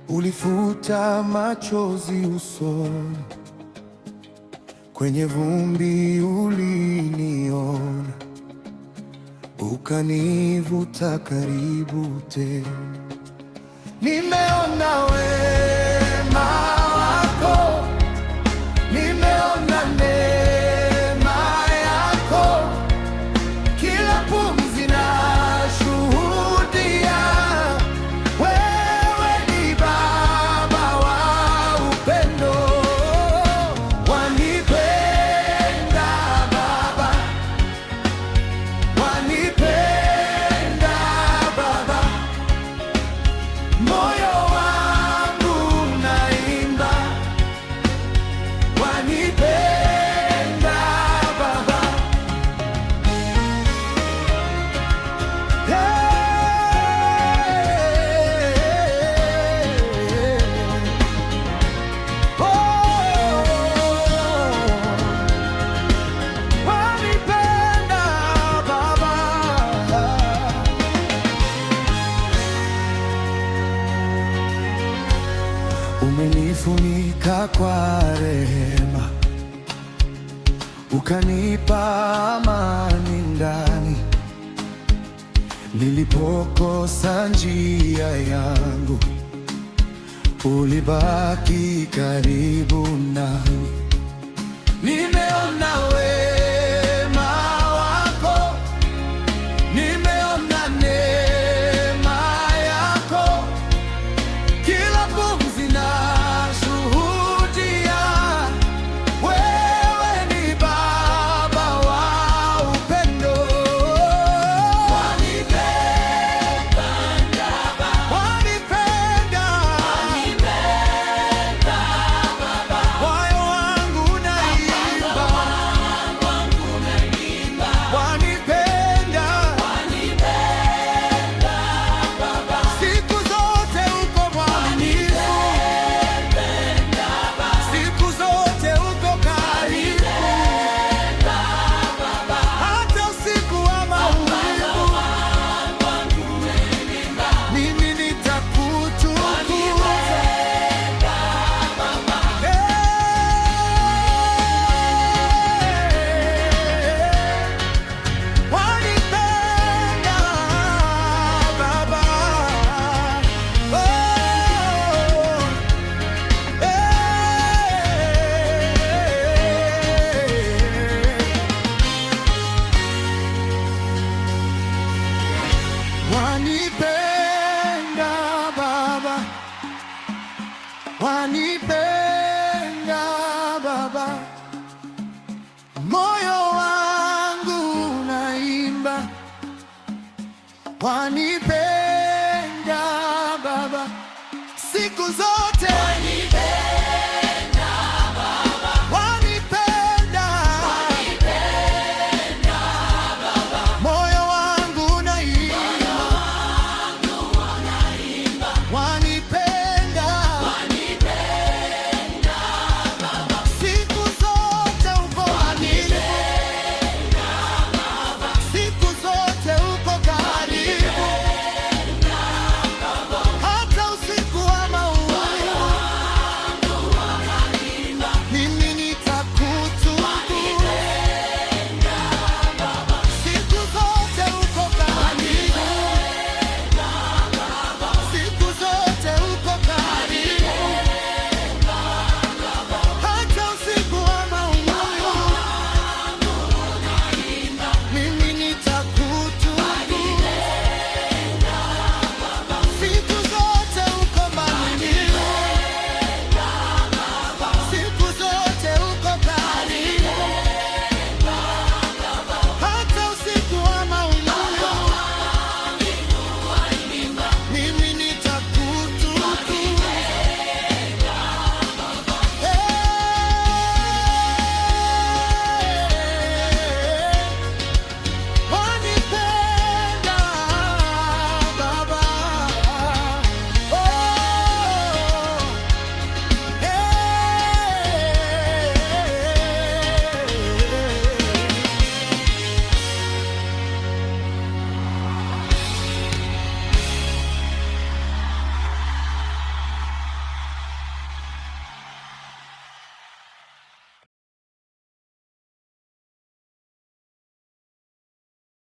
Ulifuta machozi usoni, kwenye vumbi uliniona, ukanivuta karibu tena. Nimeona wema wako, nimeona neema yako, kila pumzi nashuhudia wewe ni Baba wa upendo. Wanipenda Baba, wanipenda Baba, moyo wangu unaimba, wanipenda Baba. Wanipenda Baba. Umenifunika kwa rehema, ukanipa amani ndani. Nilipokosa njia yangu, ulibaki karibu nami. Nimeona wema wako, nimeona neema yako, kila pumzi nashuhudia wewe ni Baba wa upendo. Wanipenda Baba, wanipenda Baba, moyo wangu unaimba, wanipenda Baba, siku zote uko mwaminifu, siku zote uko karibu, hata usiku wa maumivu, mimi nitakutukuza. Wanipenda Baba, wanipenda Baba, wanipenda Baba, moyo wangu unaimba, wanipenda Baba, siku zote